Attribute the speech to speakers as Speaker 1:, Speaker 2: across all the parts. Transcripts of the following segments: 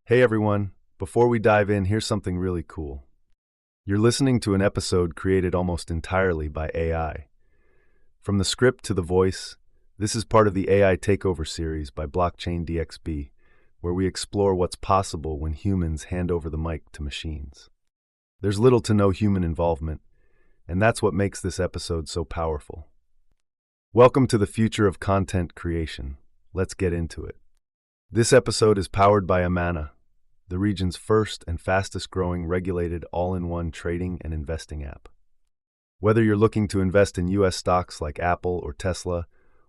Speaker 1: Hey everyone, before we dive in, here's something really cool. You're listening to an episode created almost entirely by AI. From the script to the voice, this is part of the AI Takeover series by Blockchain DXB, where we explore what's possible when humans hand over the mic to machines. There's little to no human involvement, and that's what makes this episode so powerful. Welcome to the future of content creation. Let's get into it. This episode is powered by Amana, the region's first and fastest growing regulated all-in-one trading and investing app. Whether you're looking to invest in US stocks like Apple or Tesla,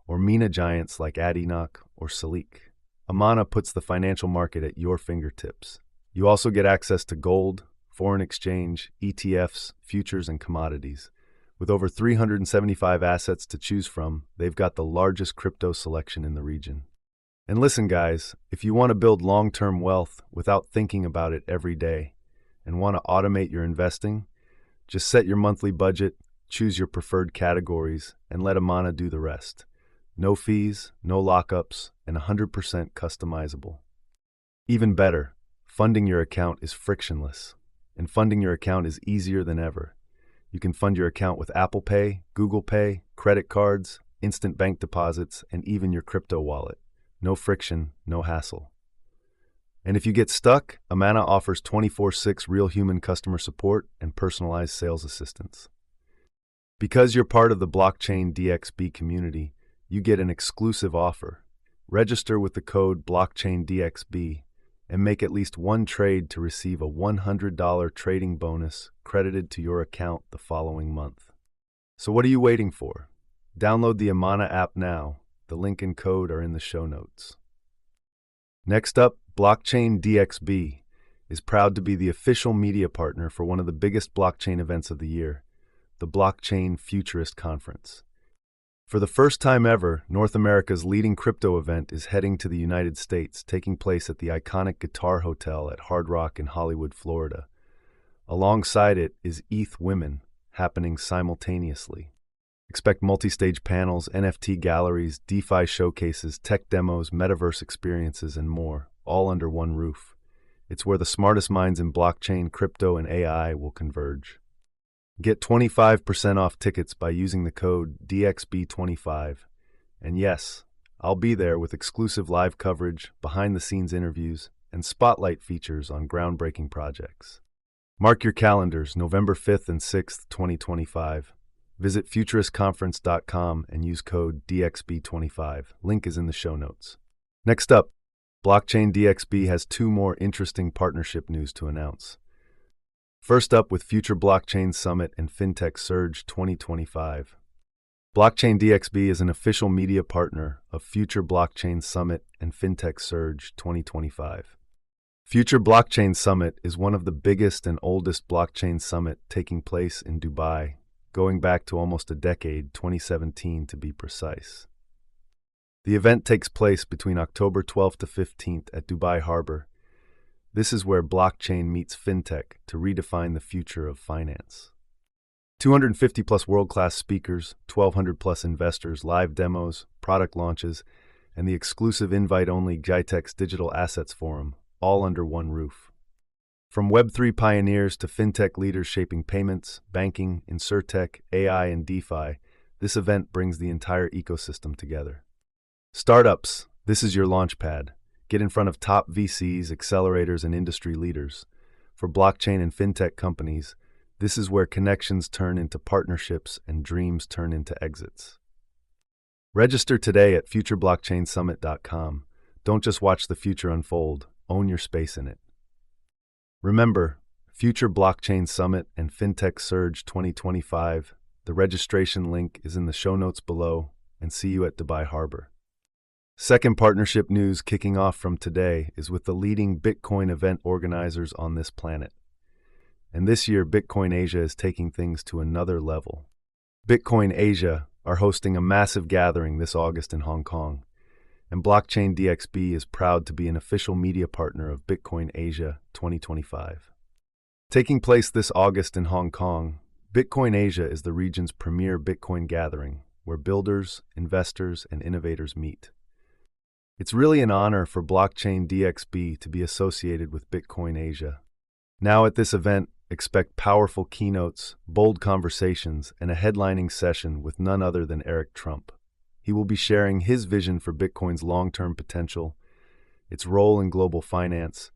Speaker 1: or MENA giants like Adinoc or Salik, Amana puts the financial market at your fingertips. You also get access to gold, foreign exchange, ETFs, futures, and commodities. With over 375 assets to choose from, they've got the largest crypto selection in the region. And listen, guys, if you want to build long-term wealth without thinking about it every day and want to automate your investing, just set your monthly budget, choose your preferred categories, and let Amana do the rest. No fees, no lockups, and 100% customizable. Even better, funding your account is frictionless, and funding your account is easier than ever. You can fund your account with Apple Pay, Google Pay, credit cards, instant bank deposits, and even your crypto wallet. No friction, no hassle. And if you get stuck, Amana offers 24/6 real human customer support and personalized sales assistance. Because you're part of the Blockchain DXB community, you get an exclusive offer. Register with the code BlockchainDXB and make at least one trade to receive a $100 trading bonus credited to your account the following month. So what are you waiting for? Download the Amana app now. The link and code are in the show notes. Next up, Blockchain DXB is proud to be the official media partner for one of the biggest blockchain events of the year, the Blockchain Futurist Conference. For the first time ever, North America's leading crypto event is heading to the United States, taking place at the iconic Guitar Hotel at Hard Rock in Hollywood, Florida. Alongside it is ETH Women, happening simultaneously. Expect multi-stage panels, NFT galleries, DeFi showcases, tech demos, metaverse experiences, and more, all under one roof. It's where the smartest minds in blockchain, crypto, and AI will converge. Get 25% off tickets by using the code DXB25. And yes, I'll be there with exclusive live coverage, behind-the-scenes interviews, and spotlight features on groundbreaking projects. Mark your calendars, November 5th and 6th, 2025. Visit futuristconference.com and use code DXB25. Link is in the show notes. Next up, Blockchain DXB has two more interesting partnership news to announce. First up, with Future Blockchain Summit and Fintech Surge 2025. Blockchain DXB is an official media partner of Future Blockchain Summit and Fintech Surge 2025. Future Blockchain Summit is one of the biggest and oldest blockchain summit taking place in Dubai, going back to almost a decade, 2017 to be precise. The event takes place between October 12th to 15th at Dubai Harbour. This is where blockchain meets fintech to redefine the future of finance. 250 plus world-class speakers, 1,200 plus investors, live demos, product launches, and the exclusive invite-only GITEX Digital Assets Forum, all under one roof. From Web3 pioneers to fintech leaders shaping payments, banking, insurtech, AI, and DeFi, this event brings the entire ecosystem together. Startups, this is your launchpad. Get in front of top VCs, accelerators, and industry leaders. For blockchain and fintech companies, this is where connections turn into partnerships and dreams turn into exits. Register today at futureblockchainsummit.com. Don't just watch the future unfold, own your space in it. Remember, Future Blockchain Summit and Fintech Surge 2025. The registration link is in the show notes below, and see you at Dubai Harbour. Second partnership news kicking off from today is with the leading Bitcoin event organizers on this planet. And this year, Bitcoin Asia is taking things to another level. Bitcoin Asia are hosting a massive gathering this August in Hong Kong, and Blockchain DXB is proud to be an official media partner of Bitcoin Asia 2025. Taking place this August in Hong Kong, Bitcoin Asia is the region's premier Bitcoin gathering, where builders, investors, and innovators meet. It's really an honor for Blockchain DXB to be associated with Bitcoin Asia. Now at this event, expect powerful keynotes, bold conversations, and a headlining session with none other than Eric Trump. He will be sharing his vision for Bitcoin's long-term potential, its role in global finance,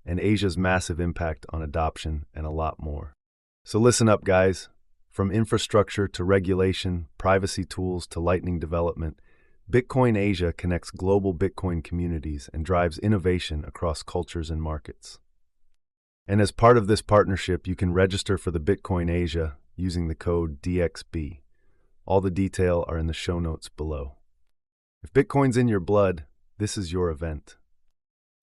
Speaker 1: and Asia's massive impact on adoption, and a lot more. So listen up, guys. From infrastructure to regulation, privacy tools to lightning development, Bitcoin Asia connects global Bitcoin communities and drives innovation across cultures and markets. And as part of this partnership, you can register for the Bitcoin Asia using the code DXB. All the details are in the show notes below. If Bitcoin's in your blood, this is your event.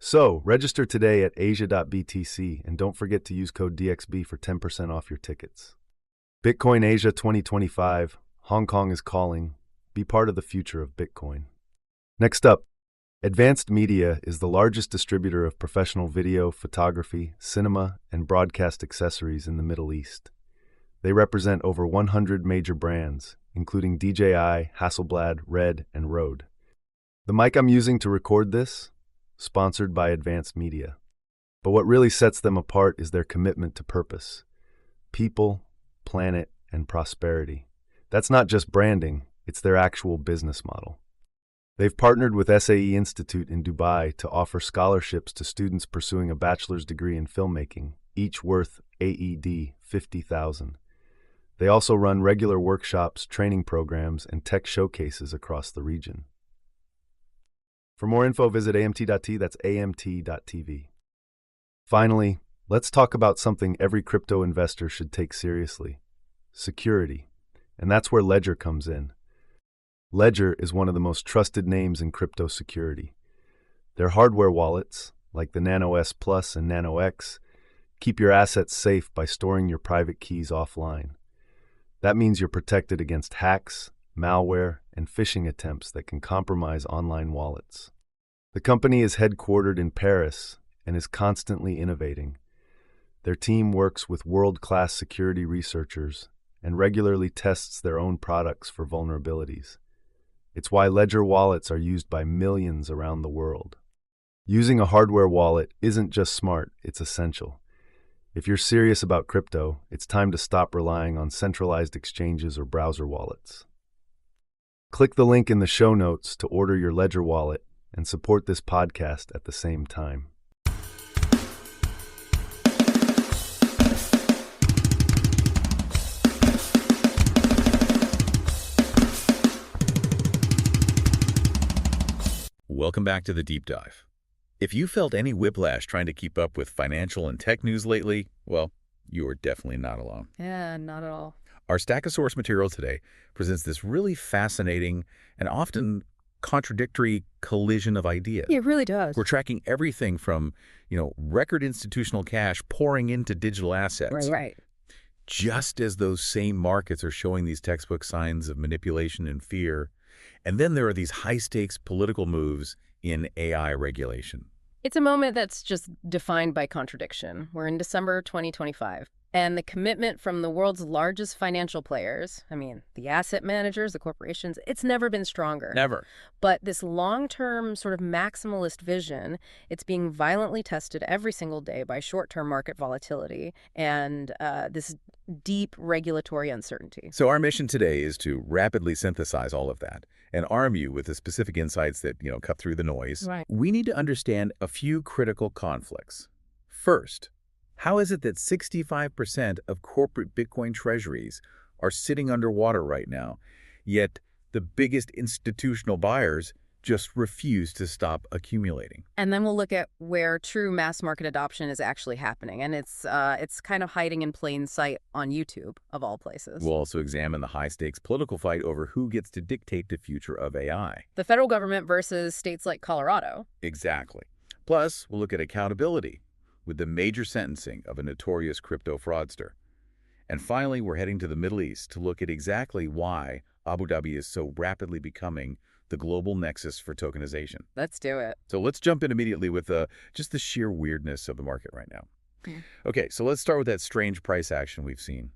Speaker 1: So, register today at asia.btc and don't forget to use code DXB for 10% off your tickets. Bitcoin Asia 2025, Hong Kong is calling. Be part of the future of Bitcoin. Next up, Advanced Media is the largest distributor of professional video, photography, cinema, and broadcast accessories in the Middle East. They represent over 100 major brands, including DJI, Hasselblad, Red, and Rode. The mic I'm using to record this? Sponsored by Advanced Media. But what really sets them apart is their commitment to purpose. People, planet, and prosperity. That's not just branding, it's their actual business model. They've partnered with SAE Institute in Dubai to offer scholarships to students pursuing a bachelor's degree in filmmaking, each worth AED 50,000. They also run regular workshops, training programs, and tech showcases across the region. For more info, visit amt.t, that's amt.tv. Finally, let's talk about something every crypto investor should take seriously: security. And that's where Ledger comes in. Ledger is one of the most trusted names in crypto security. Their hardware wallets, like the Nano S Plus and Nano X, keep your assets safe by storing your private keys offline. That means you're protected against hacks, malware, and phishing attempts that can compromise online wallets. The company is headquartered in Paris and is constantly innovating. Their team works with world-class security researchers and regularly tests their own products for vulnerabilities. It's why Ledger wallets are used by millions around the world. Using a hardware wallet isn't just smart, it's essential. If you're serious about crypto, it's time to stop relying on centralized exchanges or browser wallets. Click the link in the show notes to order your Ledger wallet and support this podcast at the same time.
Speaker 2: Welcome back to the Deep Dive. If you felt any whiplash trying to keep up with financial and tech news lately, well, you are definitely not alone.
Speaker 3: Yeah, not at all.
Speaker 2: Our stack of source material today presents this really fascinating and often contradictory collision of ideas.
Speaker 3: It really does.
Speaker 2: We're tracking everything from, record institutional cash pouring into digital assets.
Speaker 3: Right.
Speaker 2: Just as those same markets are showing these textbook signs of manipulation and fear. And then there are these high-stakes political moves in AI regulation.
Speaker 3: It's a moment that's just defined by contradiction. We're in December 2025, and the commitment from the world's largest financial players, the asset managers, the corporations, it's never been stronger.
Speaker 2: Never.
Speaker 3: But this long-term sort of maximalist vision, it's being violently tested every single day by short-term market volatility and this deep regulatory uncertainty.
Speaker 2: So our mission today is to rapidly synthesize all of that and arm you with the specific insights that, cut through the noise.
Speaker 3: Right.
Speaker 2: We need to understand a few critical conflicts. First, how is it that 65% of corporate Bitcoin treasuries are sitting underwater right now, yet the biggest institutional buyers just refuse to stop accumulating?
Speaker 3: And then we'll look at where true mass market adoption is actually happening, and it's kind of hiding in plain sight on YouTube, of all places.
Speaker 2: We'll also examine the high-stakes political fight over who gets to dictate the future of AI.
Speaker 3: The federal government versus states like Colorado.
Speaker 2: Exactly. Plus, we'll look at accountability with the major sentencing of a notorious crypto fraudster. And finally, we're heading to the Middle East to look at exactly why Abu Dhabi is so rapidly becoming the global nexus for tokenization.
Speaker 3: Let's do it.
Speaker 2: So let's jump in immediately with just the sheer weirdness of the market right now. Okay, so let's start with that strange price action we've seen.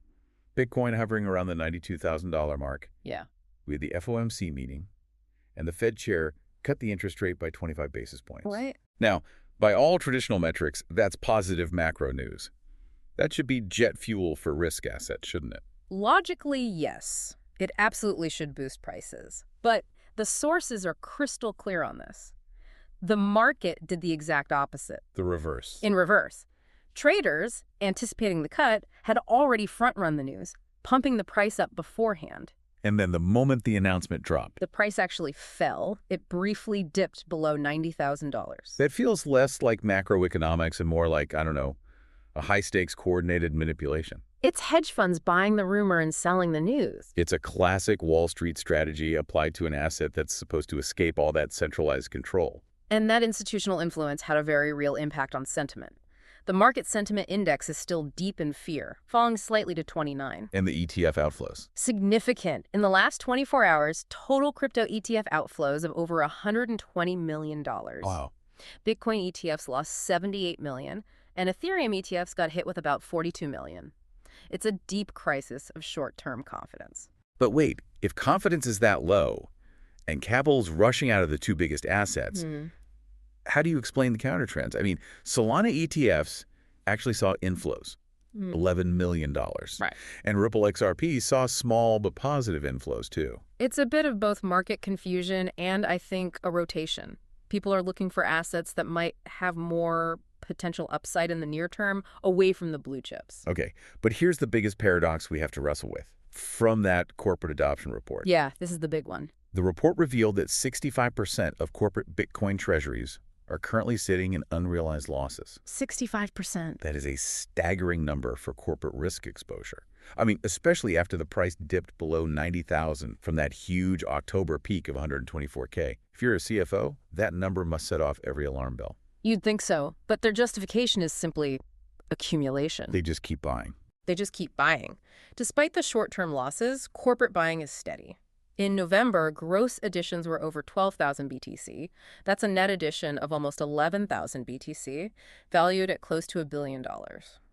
Speaker 2: Bitcoin hovering around the $92,000 mark.
Speaker 3: Yeah.
Speaker 2: We had the FOMC meeting, and the Fed chair cut the interest rate by 25 basis points.
Speaker 3: What?
Speaker 2: Now, by all traditional metrics, that's positive macro news. That should be jet fuel for risk assets, shouldn't it?
Speaker 3: Logically, yes. It absolutely should boost prices. But the sources are crystal clear on this. The market did the exact opposite.
Speaker 2: The reverse.
Speaker 3: In reverse. Traders, anticipating the cut, had already front-run the news, pumping the price up beforehand.
Speaker 2: And then the moment the announcement dropped,
Speaker 3: The price actually fell. It briefly dipped below $90,000.
Speaker 2: that feels less like macroeconomics and more like, I don't know, a high-stakes coordinated manipulation.
Speaker 3: It's hedge funds buying the rumor and selling the news.
Speaker 2: It's a classic Wall Street strategy applied to an asset that's supposed to escape all that centralized control.
Speaker 3: And that institutional influence had a very real impact on sentiment. The market sentiment index is still deep in fear, falling slightly to 29.
Speaker 2: And the ETF outflows.
Speaker 3: Significant. In the last 24 hours, total crypto ETF outflows of over $120 million.
Speaker 2: Wow.
Speaker 3: Bitcoin ETFs lost $78 million, and Ethereum ETFs got hit with about $42 million. It's a deep crisis of short-term confidence.
Speaker 2: But wait, if confidence is that low, and capital's rushing out of the two biggest assets, how do you explain the countertrends? I mean, Solana ETFs actually saw inflows, $11 million.
Speaker 3: Right.
Speaker 2: And Ripple XRP saw small but positive inflows too.
Speaker 3: It's a bit of both market confusion and, I think, a rotation. People are looking for assets that might have more potential upside in the near term away from the blue chips.
Speaker 2: Okay, but here's the biggest paradox we have to wrestle with from that corporate adoption report.
Speaker 3: Yeah, this is the big one.
Speaker 2: The report revealed that 65% of corporate Bitcoin treasuries are currently sitting in unrealized losses.
Speaker 3: 65%.
Speaker 2: That is a staggering number for corporate risk exposure. I mean, especially after the price dipped below 90,000 from that huge October peak of 124K. If you're a CFO, that number must set off every alarm bell.
Speaker 3: You'd think so, but their justification is simply accumulation.
Speaker 2: They just keep buying.
Speaker 3: They just keep buying. Despite the short-term losses, corporate buying is steady. In November, gross additions were over 12,000 BTC. That's a net addition of almost 11,000 BTC, valued at close to $1 billion.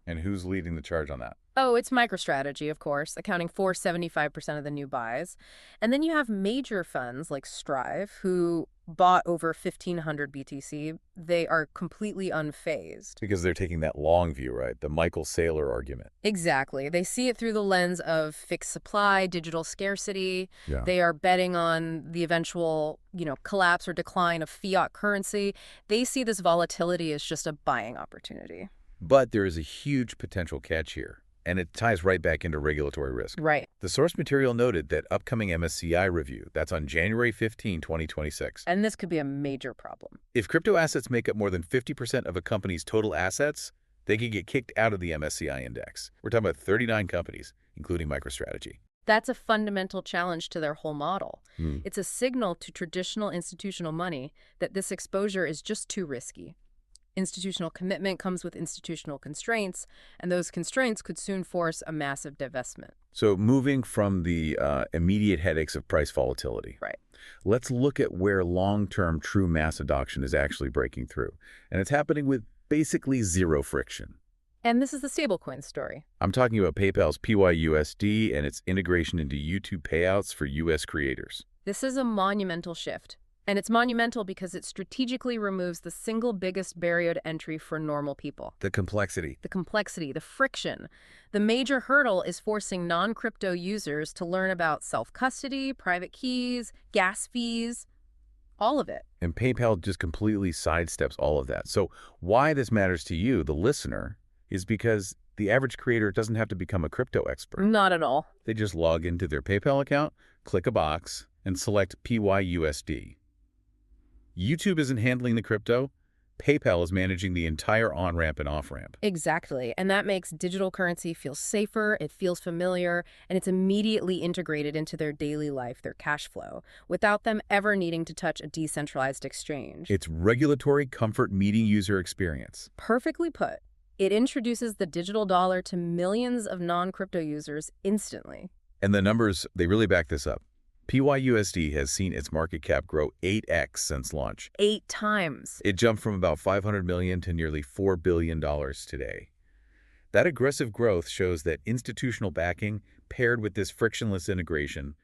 Speaker 2: And who's leading the charge on that?
Speaker 3: Oh, it's MicroStrategy, of course, accounting for 75% of the new buys. And then you have major funds like Strive, who bought over 1,500 BTC. They are completely unfazed.
Speaker 2: Because they're taking that long view, right? The Michael Saylor argument.
Speaker 3: Exactly. They see it through the lens of fixed supply, digital scarcity.
Speaker 2: Yeah.
Speaker 3: They are betting on the eventual, collapse or decline of fiat currency. They see this volatility as just a buying opportunity.
Speaker 2: But there is a huge potential catch here, and it ties right back into regulatory risk.
Speaker 3: Right.
Speaker 2: The source material noted that upcoming MSCI review, that's on January 15, 2026.
Speaker 3: And this could be a major problem.
Speaker 2: If crypto assets make up more than 50% of a company's total assets, they could get kicked out of the MSCI index. We're talking about 39 companies, including MicroStrategy.
Speaker 3: That's a fundamental challenge to their whole model. It's a signal to traditional institutional money that this exposure is just too risky. Institutional commitment comes with institutional constraints, and those constraints could soon force a massive divestment.
Speaker 2: So moving from the immediate headaches of price volatility,
Speaker 3: Right.
Speaker 2: let's look at where long-term true mass adoption is actually breaking through. And it's happening with basically zero friction.
Speaker 3: And this is the stablecoin story.
Speaker 2: I'm talking about PayPal's PYUSD and its integration into YouTube payouts for U.S. creators.
Speaker 3: This is a monumental shift. And it's monumental because it strategically removes the single biggest barrier to entry for normal people.
Speaker 2: The complexity.
Speaker 3: The complexity, the friction. The major hurdle is forcing non-crypto users to learn about self-custody, private keys, gas fees, all of it.
Speaker 2: And PayPal just completely sidesteps all of that. So why this matters to you, the listener, is because the average creator doesn't have to become a crypto expert.
Speaker 3: Not at all.
Speaker 2: They just log into their PayPal account, click a box, and select PYUSD. YouTube isn't handling the crypto. PayPal is managing the entire on-ramp and off-ramp.
Speaker 3: Exactly. And that makes digital currency feel safer, it feels familiar, and it's immediately integrated into their daily life, their cash flow, without them ever needing to touch a decentralized exchange.
Speaker 2: It's regulatory comfort meeting user experience.
Speaker 3: Perfectly put. It introduces the digital dollar to millions of non-crypto users instantly.
Speaker 2: And the numbers, they really back this up. PYUSD has seen its market cap grow 8x since launch.
Speaker 3: 8 times.
Speaker 2: It jumped from about $500 million to nearly $4 billion today. That aggressive growth shows that institutional backing, paired with this frictionless integration,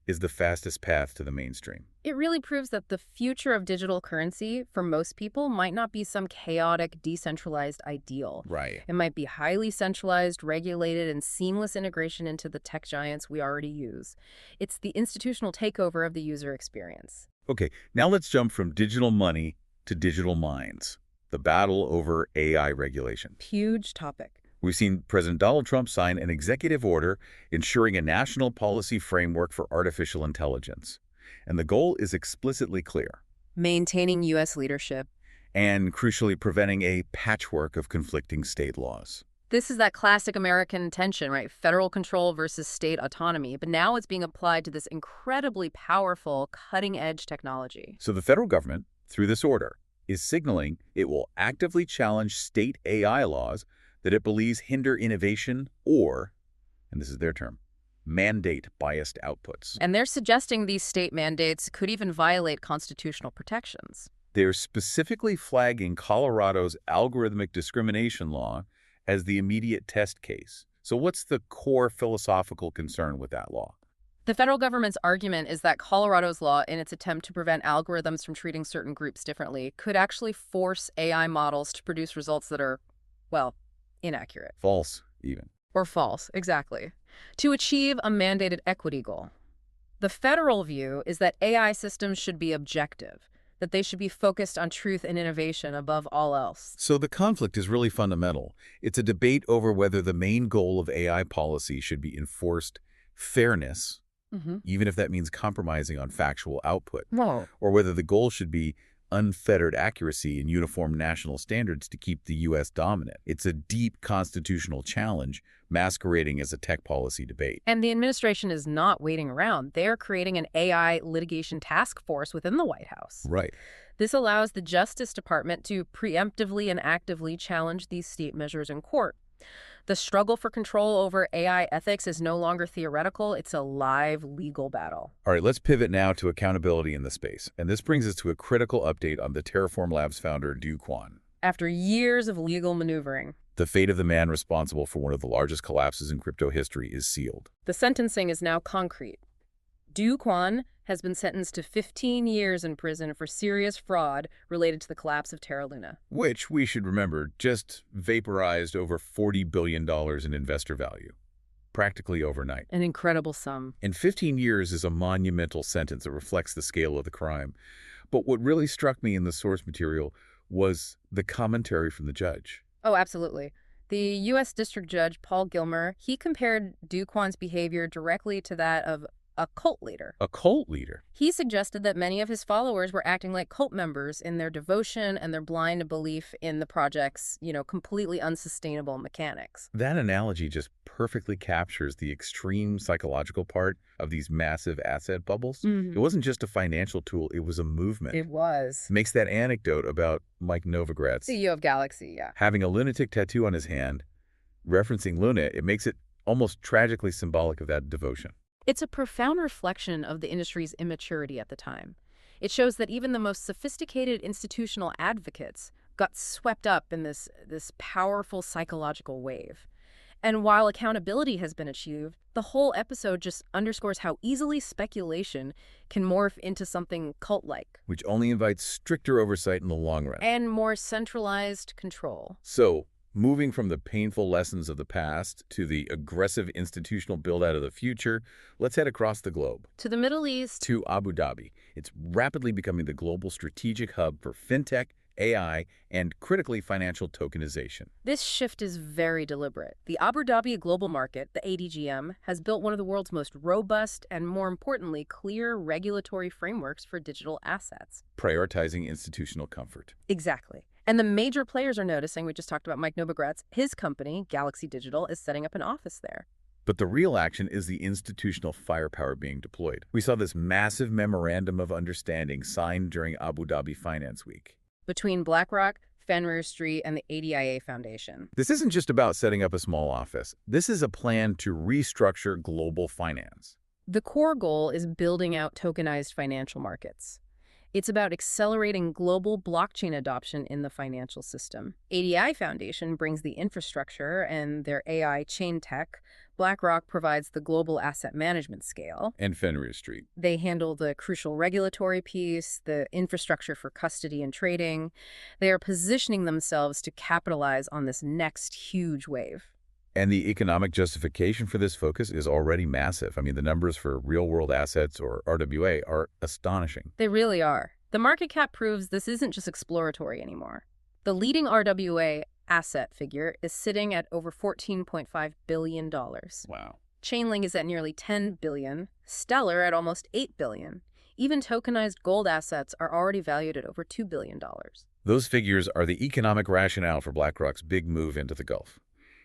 Speaker 2: is the fastest path to the mainstream.
Speaker 3: It really proves that the future of digital currency, for most people, might not be some chaotic, decentralized ideal.
Speaker 2: Right.
Speaker 3: It might be highly centralized, regulated, and seamless integration into the tech giants we already use. It's the institutional takeover of the user experience.
Speaker 2: Okay, now let's jump from digital money to digital minds. The battle over AI regulation.
Speaker 3: Huge topic.
Speaker 2: We've seen President Donald Trump sign an executive order ensuring a national policy framework for artificial intelligence. And the goal is explicitly clear.
Speaker 3: Maintaining U.S. leadership.
Speaker 2: And crucially preventing a patchwork of conflicting state laws.
Speaker 3: This is that classic American tension, right? Federal control versus state autonomy. But now it's being applied to this incredibly powerful, cutting-edge technology.
Speaker 2: So the federal government, through this order, is signaling it will actively challenge state AI laws that it believes hinder innovation or, and this is their term, mandate biased outputs.
Speaker 3: And they're suggesting these state mandates could even violate constitutional protections.
Speaker 2: They're specifically flagging Colorado's algorithmic discrimination law as the immediate test case. So what's the core philosophical concern with that law?
Speaker 3: The federal government's argument is that Colorado's law, in its attempt to prevent algorithms from treating certain groups differently, could actually force AI models to produce results that are, well, inaccurate.
Speaker 2: False, even.
Speaker 3: Or false, exactly. To achieve a mandated equity goal. The federal view is that AI systems should be objective, that they should be focused on truth and innovation above all else.
Speaker 2: So the conflict is really fundamental. It's a debate over whether the main goal of AI policy should be enforced fairness, even if that means compromising on factual output, or whether the goal should be unfettered accuracy and uniform national standards to keep the U.S. dominant. It's a deep constitutional challenge masquerading as a tech policy debate.
Speaker 3: And the administration is not waiting around. They're creating an AI litigation task force within the White House.
Speaker 2: Right.
Speaker 3: This allows the Justice Department to preemptively and actively challenge these state measures in court. The struggle for control over AI ethics is no longer theoretical. It's a live legal battle.
Speaker 2: All right, let's pivot now to accountability in the space. And this brings us to a critical update on the Terraform Labs founder, Do Kwon.
Speaker 3: After years of legal maneuvering,
Speaker 2: The fate of the man responsible for one of the largest collapses in crypto history is sealed.
Speaker 3: the sentencing is now concrete. Do Kwon has been sentenced to 15 years in prison for serious fraud related to the collapse of Terra Luna.
Speaker 2: Which, we should remember, just vaporized over $40 billion in investor value. Practically overnight.
Speaker 3: An incredible sum.
Speaker 2: And 15 years is a monumental sentence that reflects the scale of the crime. But what really struck me in the source material was the commentary from the judge.
Speaker 3: Oh, absolutely. The U.S. District Judge, Paul Gilmer, he compared Do Kwon's behavior directly to that of a cult leader.
Speaker 2: A cult leader?
Speaker 3: He suggested that many of his followers were acting like cult members in their devotion and their blind belief in the project's, completely unsustainable mechanics.
Speaker 2: That analogy just perfectly captures the extreme psychological part of these massive asset bubbles. It wasn't just a financial tool, it was a movement.
Speaker 3: It was.
Speaker 2: Makes that anecdote about Mike Novogratz
Speaker 3: CEO of Galaxy, yeah.
Speaker 2: having a lunatic tattoo on his hand, referencing Luna, it makes it almost tragically symbolic of that devotion.
Speaker 3: It's a profound reflection of the industry's immaturity at the time. It shows that even the most sophisticated institutional advocates got swept up in this powerful psychological wave. And while accountability has been achieved, the whole episode just underscores how easily speculation can morph into something cult-like.
Speaker 2: Which only invites stricter oversight in the long run.
Speaker 3: And more centralized control.
Speaker 2: So, moving from the painful lessons of the past to the aggressive institutional build-out of the future, let's head across the globe.
Speaker 3: To the Middle East.
Speaker 2: To Abu Dhabi. It's rapidly becoming the global strategic hub for fintech, AI, and critically financial tokenization.
Speaker 3: This shift is very deliberate. The Abu Dhabi Global Market, the ADGM, has built one of the world's most robust and, more importantly, clear regulatory frameworks for digital assets.
Speaker 2: Prioritizing institutional comfort.
Speaker 3: Exactly. And the major players are noticing, we just talked about Mike Novogratz, his company, Galaxy Digital, is setting up an office there.
Speaker 2: But the real action is the institutional firepower being deployed. We saw this massive memorandum of understanding signed during Abu Dhabi Finance Week.
Speaker 3: Between BlackRock, Fenrir Street, and the ADIA Foundation.
Speaker 2: This isn't just about setting up a small office. This is a plan to restructure global finance.
Speaker 3: The core goal is building out tokenized financial markets. It's about accelerating global blockchain adoption in the financial system. ADI Foundation brings the infrastructure and their AI chain tech, BlackRock provides the global asset management scale.
Speaker 2: And Fenrir Street.
Speaker 3: They handle the crucial regulatory piece, the infrastructure for custody and trading. They are positioning themselves to capitalize on this next huge wave.
Speaker 2: And the economic justification for this focus is already massive. I mean, the numbers for real-world assets, or RWA, are astonishing.
Speaker 3: They really are. The market cap proves this isn't just exploratory anymore. The leading RWA asset figure is sitting at over $14.5 billion.
Speaker 2: Wow.
Speaker 3: Chainlink is at nearly $10 billion, Stellar at almost $8 billion. Even tokenized gold assets are already valued at over $2 billion.
Speaker 2: Those figures are the economic rationale for BlackRock's big move into the Gulf.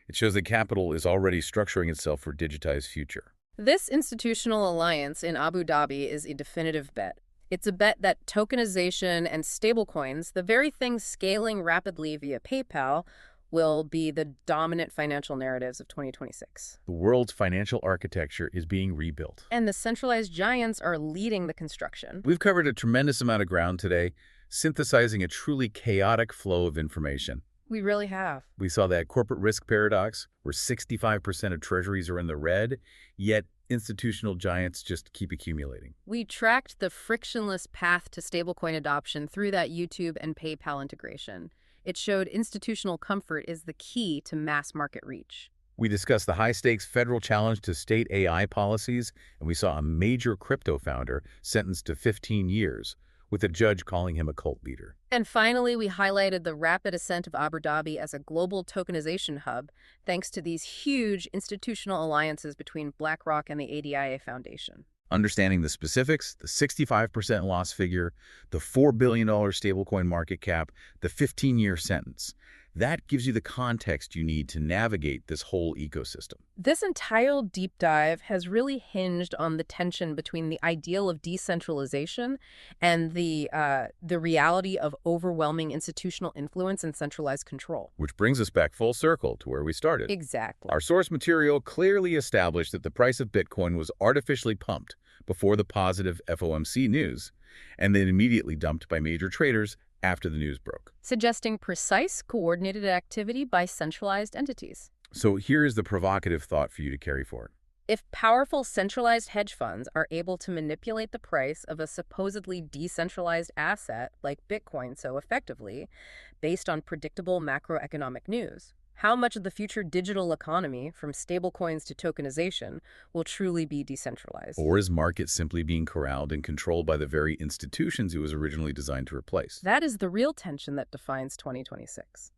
Speaker 2: It shows that capital is already structuring itself for a digitized future.
Speaker 3: This institutional alliance in Abu Dhabi is a definitive bet. It's a bet that tokenization and stablecoins, the very things scaling rapidly via PayPal, will be the dominant financial narratives of 2026.
Speaker 2: The world's financial architecture is being rebuilt.
Speaker 3: And the centralized giants are leading the construction.
Speaker 2: We've covered a tremendous amount of ground today, synthesizing a truly chaotic flow of information.
Speaker 3: We really have.
Speaker 2: We saw that corporate risk paradox, where 65% of treasuries are in the red, yet institutional giants just keep accumulating.
Speaker 3: We tracked the frictionless path to stablecoin adoption through that YouTube and PayPal integration. It showed institutional comfort is the key to mass market reach.
Speaker 2: We discussed the high-stakes federal challenge to state AI policies, and we saw a major crypto founder sentenced to 15 years, with a judge calling him a cult leader.
Speaker 3: And finally, we highlighted the rapid ascent of Abu Dhabi as a global tokenization hub, thanks to these huge institutional alliances between BlackRock and the ADIA Foundation.
Speaker 2: Understanding the specifics, the 65% loss figure, the $4 billion stablecoin market cap, the 15-year sentence. That gives you the context you need to navigate this whole ecosystem.
Speaker 3: This entire deep dive has really hinged on the tension between the ideal of decentralization and the reality of overwhelming institutional influence and centralized control.
Speaker 2: Which brings us back full circle to where we started.
Speaker 3: Exactly.
Speaker 2: Our source material clearly established that the price of Bitcoin was artificially pumped before the positive FOMC news, and then immediately dumped by major traders after the news broke.
Speaker 3: Suggesting precise, coordinated activity by centralized entities.
Speaker 2: So here is the provocative thought for you to carry forward.
Speaker 3: If powerful centralized hedge funds are able to manipulate the price of a supposedly decentralized asset like Bitcoin so effectively, based on predictable macroeconomic news, how much of the future digital economy, from stablecoins to tokenization, will truly be decentralized?
Speaker 2: Or is market simply being corralled and controlled by the very institutions it was originally designed to replace?
Speaker 3: That is the real tension that defines 2026.